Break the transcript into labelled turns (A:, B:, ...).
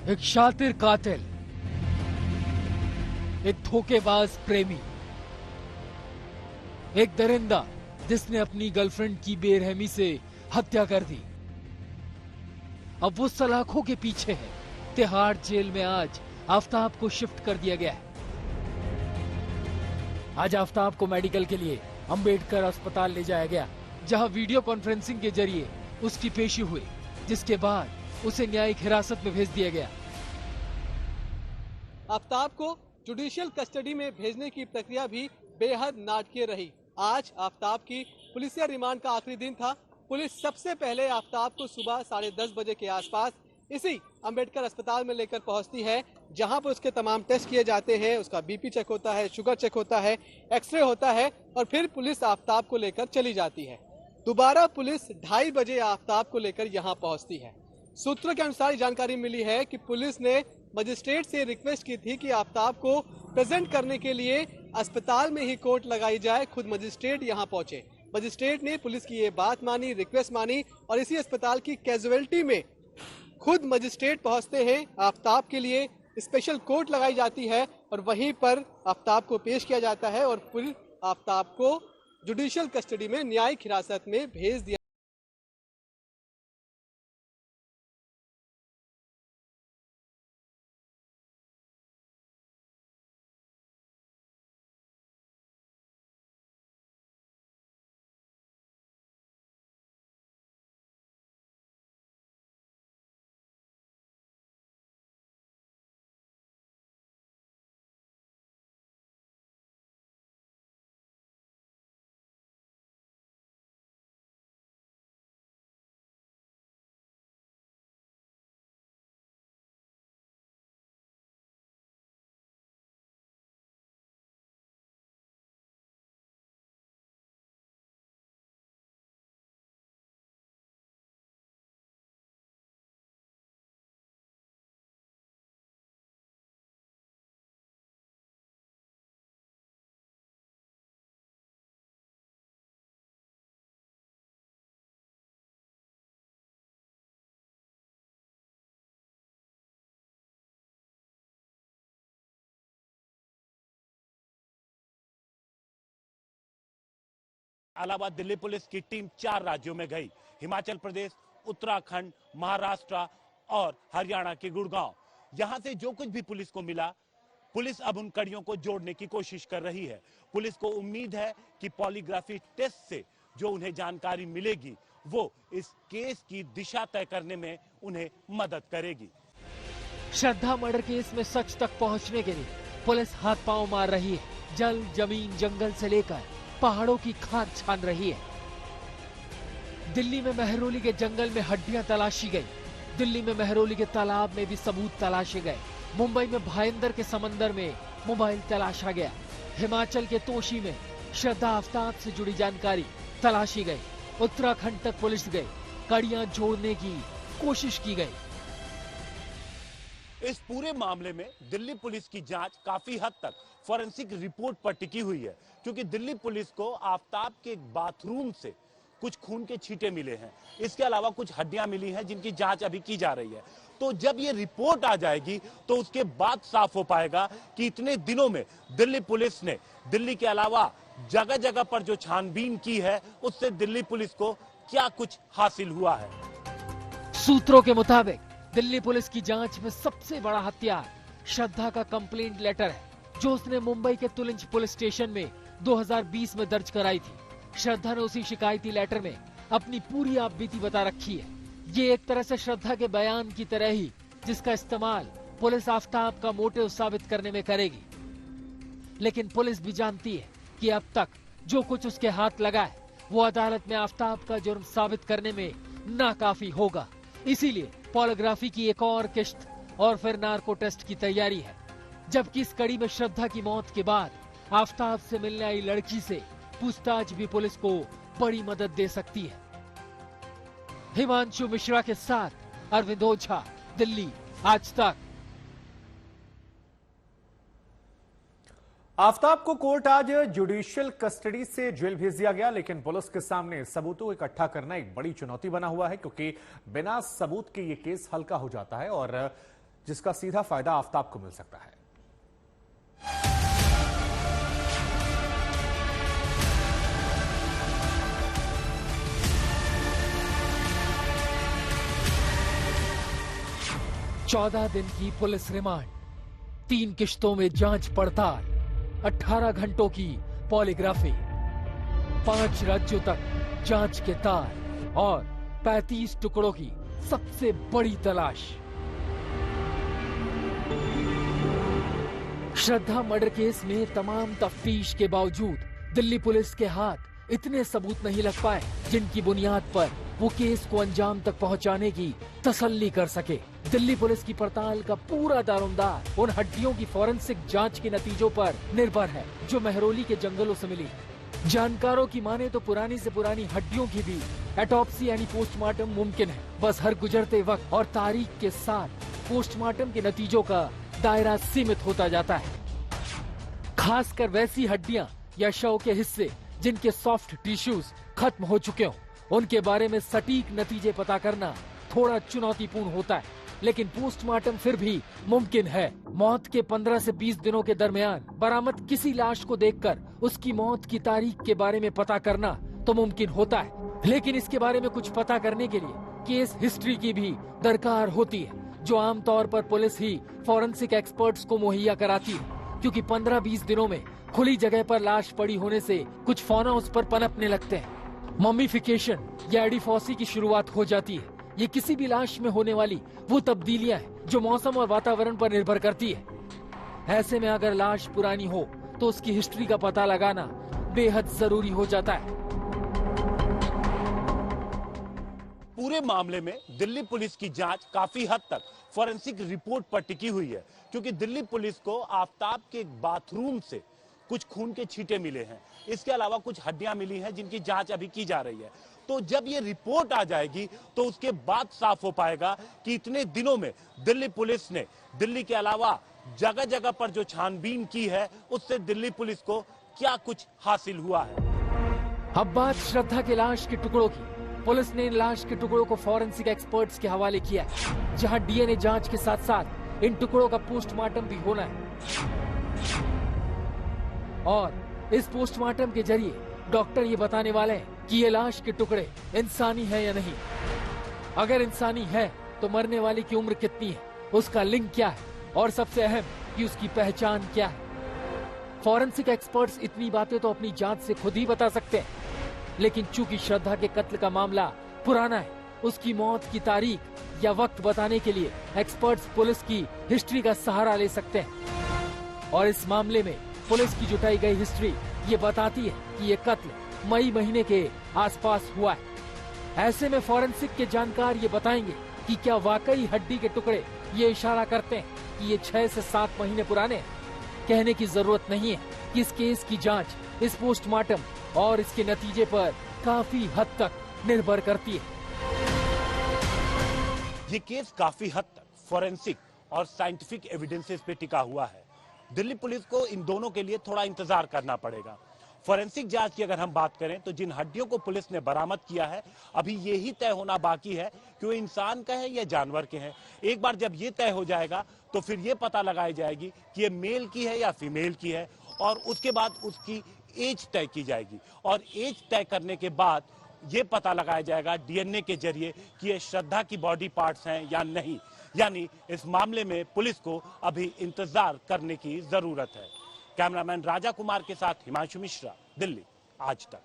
A: एक शातिर कातिल, एक धोखेबाज प्रेमी, एक दरिंदा जिसने अपनी गर्लफ्रेंड की बेरहमी से हत्या कर दी, अब वो सलाखों के पीछे है। तिहाड़ जेल में आज आफताब को शिफ्ट कर दिया गया है। आज आफताब को मेडिकल के लिए अंबेडकर अस्पताल ले जाया गया, जहां वीडियो कॉन्फ्रेंसिंग के जरिए उसकी पेशी हुई, जिसके बाद उसे न्यायिक हिरासत में भेज दिया गया।
B: आफताब को जुडिशियल कस्टडी में भेजने की प्रक्रिया भी बेहद नाटकीय रही। आज आफताब की पुलिसिया रिमांड का आखिरी दिन था। पुलिस सबसे पहले आफताब को सुबह 10:30 बजे के आसपास इसी अंबेडकर अस्पताल में लेकर पहुंचती है, जहां पर उसके तमाम टेस्ट किए जाते हैं। उसका बीपी चेक होता है, शुगर चेक होता है, एक्सरे होता है और फिर पुलिस आफताब को लेकर चली जाती है। दोबारा पुलिस 2:30 बजे आफताब को लेकर यहां पहुंचती है। सूत्रों के अनुसार जानकारी मिली है कि पुलिस ने मजिस्ट्रेट से रिक्वेस्ट की थी कि आफताब को प्रेजेंट करने के लिए अस्पताल में ही कोर्ट लगाई जाए। खुद मजिस्ट्रेट यहां पहुंचे। मजिस्ट्रेट ने पुलिस की ये बात मानी, रिक्वेस्ट मानी और इसी अस्पताल की कैजुअलिटी में खुद मजिस्ट्रेट पहुंचते हैं। आफताब के लिए स्पेशल कोर्ट लगाई जाती है और वहीं पर आफताब को पेश किया जाता है और फिर आफताब को जुडिशियल कस्टडी में न्यायिक हिरासत में भेज दिया।
C: अलावा दिल्ली पुलिस की टीम 4 राज्यों में गई, हिमाचल प्रदेश, उत्तराखंड, महाराष्ट्र और हरियाणा के गुड़गांव। यहां से जो कुछ भी पुलिस को मिला, पुलिस अब उन कड़ियों को जोड़ने की कोशिश कर रही है। पुलिस को उम्मीद है कि पॉलीग्राफी टेस्ट से जो उन्हें जानकारी मिलेगी वो इस केस की दिशा तय करने में उन्हें मदद करेगी।
A: श्रद्धा मर्डर केस में सच तक पहुंचने के लिए पुलिस हाथ पांव मार रही है। जल, जमीन, जंगल से लेकर पहाड़ों की खाद छान रही है। दिल्ली में मेहरौली के जंगल में हड्डियां तलाशी गई। दिल्ली में मेहरौली के तालाब में भी सबूत तलाशे गए। मुंबई में भायंदर के समंदर में मोबाइल तलाशा गया। हिमाचल के तोशी में श्रद्धा आफताब से जुड़ी जानकारी तलाशी गई। उत्तराखंड तक पुलिस गई, कड़ियां जोड़ने की कोशिश की गई।
C: इस पूरे मामले में दिल्ली पुलिस की जांच काफी हद तक फॉरेंसिक रिपोर्ट पर टिकी हुई है, क्योंकि दिल्ली पुलिस को आफताब के बाथरूम से कुछ खून के छींटे मिले हैं। इसके अलावा कुछ हड्डियां मिली हैं जिनकी जांच अभी की जा रही है। तो जब ये रिपोर्ट आ जाएगी तो उसके बाद साफ हो पाएगा कि इतने दिनों में दिल्ली पुलिस ने दिल्ली के अलावा जगह जगह पर जो छानबीन की है उससे दिल्ली पुलिस को क्या कुछ हासिल हुआ है।
A: सूत्रों के मुताबिक दिल्ली पुलिस की जांच में सबसे बड़ा हथियार श्रद्धा का कंप्लेंट लेटर है, जो उसने मुंबई के तुलिंज पुलिस स्टेशन में 2020 में दर्ज कराई थी। श्रद्धा ने उसी शिकायती लेटर में अपनी पूरी आपबीती बता रखी है। ये एक तरह से श्रद्धा के बयान की तरह ही, जिसका इस्तेमाल पुलिस आफताब का मोटिव साबित करने में करेगी। लेकिन पुलिस भी जानती है कि अब तक जो कुछ उसके हाथ लगा है वो अदालत में आफताब का जुर्म साबित करने में नाकाफी होगा। इसीलिए पॉलीग्राफी की एक और किश्त और फिर नार्को टेस्ट की तैयारी है। जबकि इस कड़ी में श्रद्धा की मौत के बाद आफताब से मिलने आई लड़की से पूछताछ भी पुलिस को बड़ी मदद दे सकती है। हिमांशु मिश्रा के साथ अरविंद ओझा, दिल्ली, आज तक।
D: आफताब को कोर्ट आज जुडिशियल कस्टडी से जेल भेज दिया गया, लेकिन पुलिस के सामने सबूतों को इकट्ठा करना एक बड़ी चुनौती बना हुआ है, क्योंकि बिना सबूत के ये केस हल्का हो जाता है और जिसका सीधा फायदा आफताब को मिल सकता है।
A: चौदह दिन की पुलिस रिमांड, 3 किश्तों में जांच पड़ताल, 18 घंटों की पॉलीग्राफी, 5 राज्यों तक जांच के तार और 35 टुकड़ों की सबसे बड़ी तलाश। श्रद्धा मर्डर केस में तमाम तफ्तीश के बावजूद दिल्ली पुलिस के हाथ इतने सबूत नहीं लग पाए जिनकी बुनियाद पर वो केस को अंजाम तक पहुंचाने की तसल्ली कर सके। दिल्ली पुलिस की पड़ताल का पूरा दारोमदार उन हड्डियों की फॉरेंसिक जांच के नतीजों पर निर्भर है जो मेहरौली के जंगलों से मिली। जानकारों की माने तो पुरानी से पुरानी हड्डियों की भी ऑटोप्सी यानी पोस्टमार्टम मुमकिन है। बस हर गुजरते वक्त और तारीख के साथ पोस्टमार्टम के नतीजों का दायरा सीमित होता जाता है। खासकर वैसी हड्डियां या शव के हिस्से जिनके सॉफ्ट टिश्यूज खत्म हो चुके हों, उनके बारे में सटीक नतीजे पता करना थोड़ा चुनौतीपूर्ण होता है, लेकिन पोस्टमार्टम फिर भी मुमकिन है। मौत के 15 से 20 दिनों के दरमियान बरामद किसी लाश को देखकर उसकी मौत की तारीख के बारे में पता करना तो मुमकिन होता है, लेकिन इसके बारे में कुछ पता करने के लिए केस हिस्ट्री की भी दरकार होती है, जो आमतौर पर पुलिस ही फॉरेंसिक एक्सपर्ट्स को मुहैया कराती है, क्योंकि 15-20 दिनों में खुली जगह पर लाश पड़ी होने से कुछ फौना उस पर पनपने लगते हैं। मम्मीफिकेशन या एडिफॉसी की शुरुआत हो जाती है। ये किसी भी लाश में होने वाली वो तब्दीलियां हैं जो मौसम और वातावरण पर निर्भर करती है। ऐसे में अगर लाश पुरानी हो तो उसकी हिस्ट्री का पता लगाना बेहद जरूरी हो जाता है।
C: पूरे मामले में दिल्ली पुलिस की जांच काफी हद तक फॉरेंसिक रिपोर्ट पर टिकी हुई है, क्योंकि दिल्ली पुलिस को आफताब के एक बाथरूम से कुछ खून के छींटे मिले हैं। इसके अलावा कुछ हड्डियां मिली हैं जिनकी जांच अभी की जा रही है। तो जब ये रिपोर्ट आ जाएगी तो उसके बाद साफ हो पाएगा कि इतने दिनों में दिल्ली पुलिस ने दिल्ली के अलावा जगह जगह पर जो छानबीन की है उससे दिल्ली पुलिस को क्या कुछ हासिल हुआ है।
A: अब बात श्रद्धा के लाश के टुकड़ों की। पुलिस ने इन लाश के टुकड़ों को फॉरेंसिक एक्सपर्ट्स के हवाले किया है, जहां डीएनए जांच के साथ साथ इन टुकड़ों का पोस्टमार्टम भी होना है और इस पोस्टमार्टम के जरिए डॉक्टर ये बताने वाले हैं कि ये लाश के टुकड़े इंसानी है या नहीं। अगर इंसानी है तो मरने वाले की उम्र कितनी है, उसका लिंग क्या है और सबसे अहम कि उसकी पहचान क्या है। फॉरेंसिक एक्सपर्ट्स इतनी बातें तो अपनी जांच से खुद ही बता सकते हैं, लेकिन चूंकि श्रद्धा के कत्ल का मामला पुराना है, उसकी मौत की तारीख या वक्त बताने के लिए एक्सपर्ट्स पुलिस की हिस्ट्री का सहारा ले सकते हैं। और इस मामले में पुलिस की जुटाई गई हिस्ट्री ये बताती है कि ये कत्ल मई महीने के आसपास हुआ है। ऐसे में फॉरेंसिक के जानकार ये बताएंगे कि क्या वाकई हड्डी के टुकड़े ये इशारा करते हैं कि ये 6 से 7 महीने पुराने हैं। कहने की जरूरत नहीं है कि इस केस की जांच इस पोस्टमार्टम और इसके नतीजे पर काफी हद तक निर्भर करती है।
C: ये केस काफी हद तक फॉरेंसिक और साइंटिफिक एविडेंसेस पे टिका हुआ है। दिल्ली पुलिस को इन दोनों के लिए थोड़ा इंतजार करना पड़ेगा। फॉरेंसिक जांच की अगर हम बात करें तो जिन हड्डियों को पुलिस ने बरामद किया है, अभी यही तय होना बाकी है कि वो इंसान का है या जानवर के हैं। एक बार जब ये तय हो जाएगा तो फिर ये पता लगाई जाएगी कि ये मेल की है या फीमेल की है, और उसके बाद उसकी एज तय की जाएगी, और एज तय करने के बाद ये पता लगाया जाएगा डीएनए के जरिए कि ये श्रद्धा की बॉडी पार्ट्स हैं या नहीं। यानी इस मामले में पुलिस को अभी इंतजार करने की जरूरत है। कैमरामैन राजा कुमार के साथ हिमांशु मिश्रा, दिल्ली आज तक।